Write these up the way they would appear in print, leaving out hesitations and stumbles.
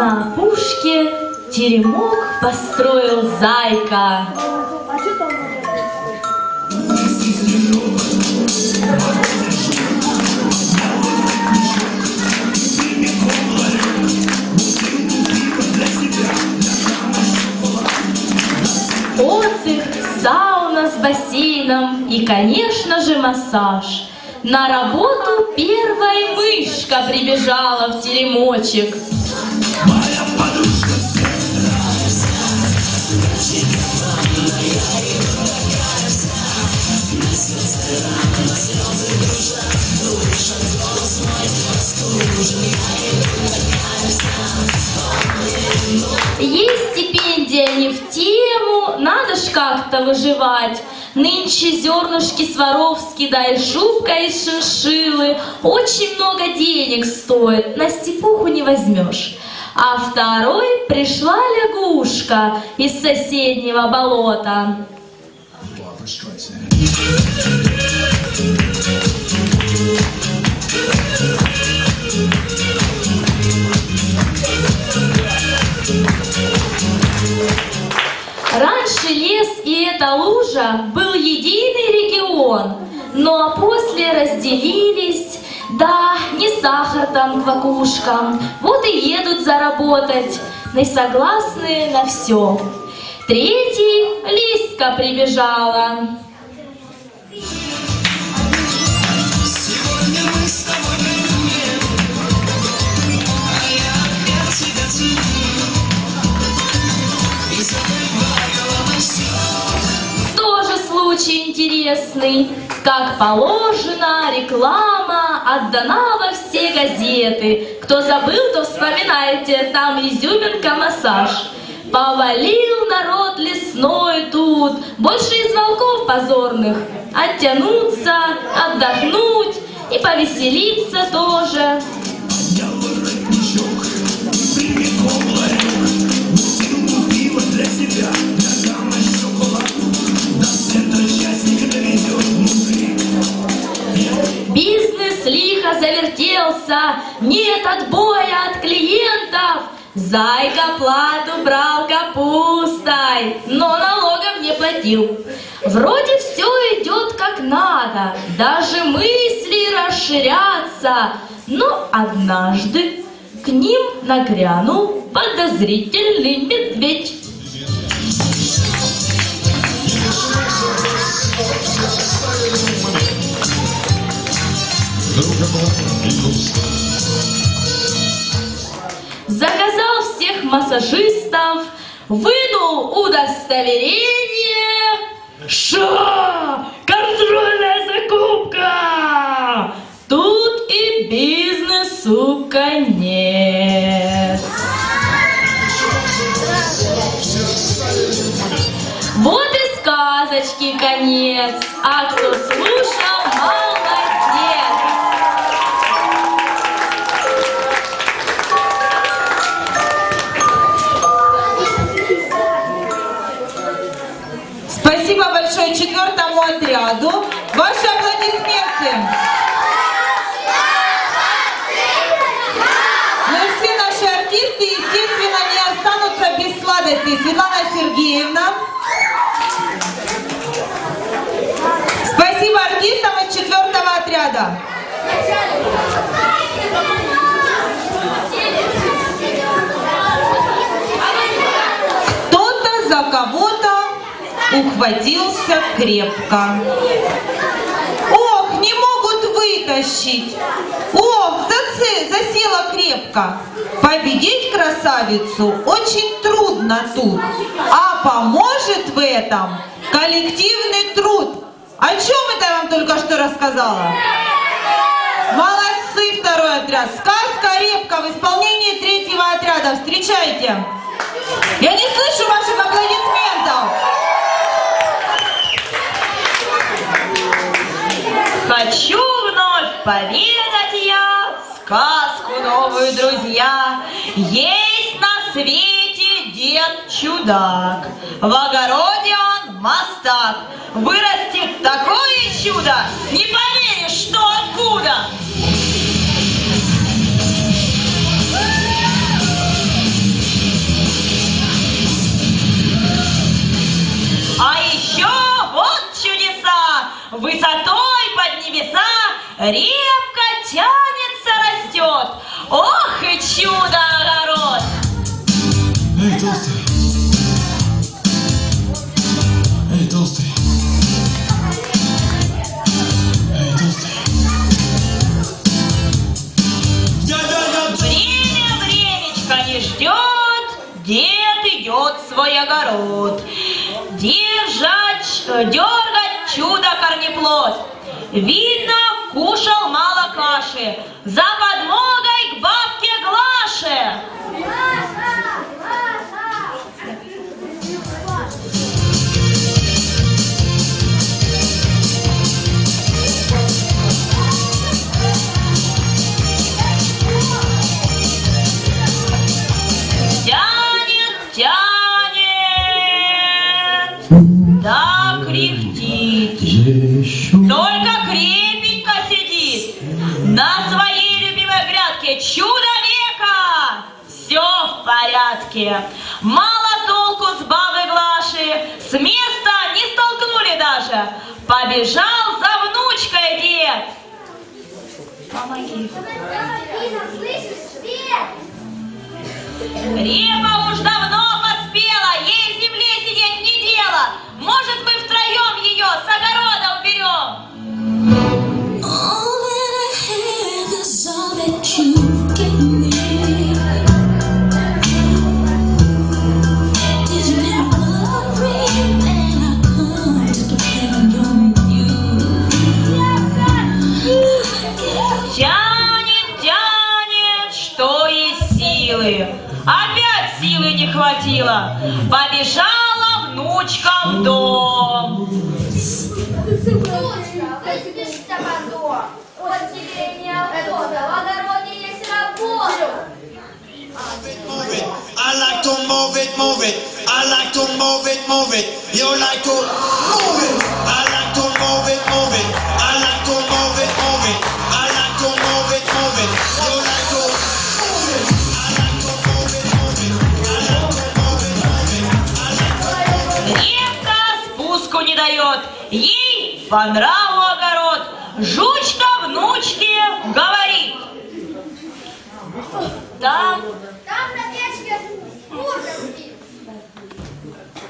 На опушке теремок построил зайка. Отдых, сауна с бассейном и, конечно же, массаж. На работу первая мышка прибежала в теремочек. Есть стипендия не в тему, надо ж как-то выживать. Нынче зернышки Сваровски, да и шубка из шиншиллы очень много денег стоит, на степуху не возьмешь. А второй пришла лягушка из соседнего болота. Раньше лес и эта лужа был единый регион, но после разделились, да, не сахар там квакушкам, вот и едут заработать, не согласны на все. Третий листка прибежала. Тоже случай интересный. Как положено, реклама отдана во все газеты. Кто забыл, то вспоминайте, там изюминка массаж. Повалил народ лесной тут, больше из волков позорных. Оттянуться, отдохнуть и повеселиться тоже. Бизнес лихо завертелся, нет отбоя от клиентов. Зайка плату брал капустой, но налогов не платил. Вроде все идет как надо, даже мысли расширятся. Но однажды к ним нагрянул подозрительный медведь. Заказал всех массажистов, вынул удостоверение. Ша! Контрольная закупка! Тут и бизнесу конец. Вот и сказочки конец, а кто слушал, молодец. Спасибо большое 4-му отряду. Ваши аплодисменты. Но все наши артисты, естественно, не останутся без сладостей. Светлана Сергеевна. Спасибо артистам из 4-го отряда. Кто-то за кого-то ухватился крепко. Ох, не могут вытащить. Ох, засела крепко. Победить красавицу очень трудно тут. А поможет в этом коллективный труд. О чем это я вам только что рассказала? Молодцы, 2-й отряд. Сказка «Репка» в исполнении 3-го отряда. Встречайте. Я не слышу ваших аплодисментов. Хочу вновь поведать я сказку новую, друзья. Есть на свете дед-чудак, в огороде он мастак. Вырастет такое чудо, не поверишь, что откуда. небеса, репка тянется, растет. Ох и чудо-огород! Эй, толстый! Эй, толстый! Эй, толстый! Время времечко не ждет, дед идет в свой огород. Дергать чудо-корнеплод. Видно, кушал мало каши, за подмогой к бабке Глаше. Да кряхтит, только крепенько сидит на своей любимой грядке. Чудо века! Все в порядке. Мало толку с бабы Глаши, с места не столкнули даже. Побежал за внучкой дед. Помоги. Репа уж давно поспела, ей в земле сидеть не дело. Может, мы втроем ее с огорода уберем? All that I have is all that you gave me. Did you never read that I come to depend on you? Тянет, что есть силы. Опять силы не хватило. Побежала внучка в дом. Внучка, выйдешь в огород. Вот тебе и неохота, в огороде есть работа. Move it. I like to move it, move it. I like to move it, move it. You like to move it. I like to move it, move it. I like to move it, move it. I like to move it, move it. You like to move it. I like to move it, move it. I like to move it, move it. I like to. Репка спуску не дает. Ей по нраву огород. Жучка внучке говорит. Там Там на печке мурка спит.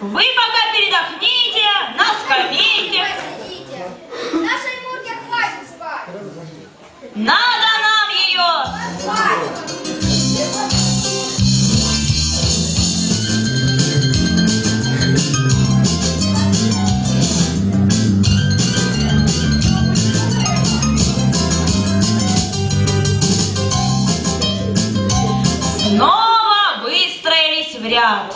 вы пока передохните на скамейке. Посидите. Нашей мурке хватит спать. Надо нам ее. Хватит. Снова выстроились в ряд.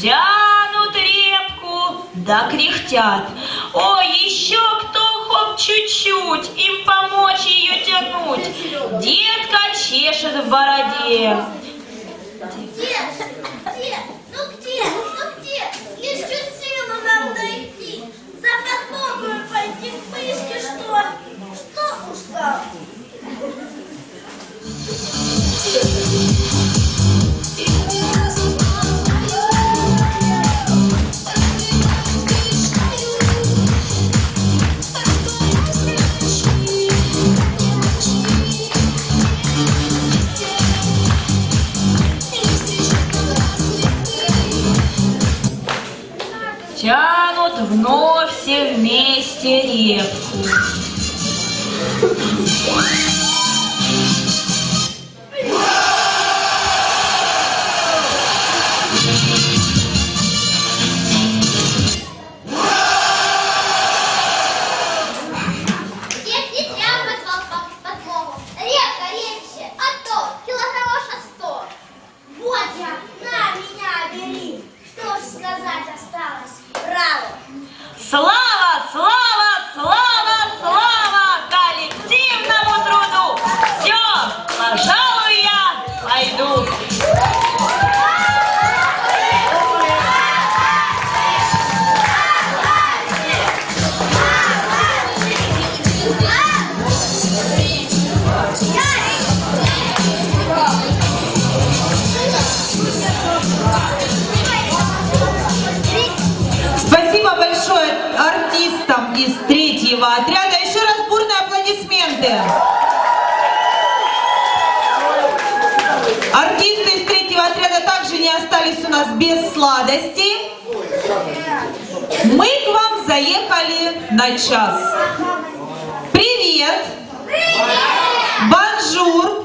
Тянут репку, да кряхтят. Ой, еще кто хоть чуть-чуть им помочь ее тянуть. Детка чешет в бороде. Где? Ну где? Еще силу нам найти. За подмогу пойти в пышки, что ли? Что уж там? Тянут вновь все вместе репку. Дед не зря позвал подмогу. Репка, репче, а то килограммов 100. Вот я, на меня бери. Что ж сказать осталось? Браво! Слава, слава, слава, слава коллективному труду! Все, пожалуй, я пойду. Спасибо большое артистам из 3-го отряда. Еще раз обойдались у нас без сладостей. Мы к вам заехали на час. Привет! Бонжур!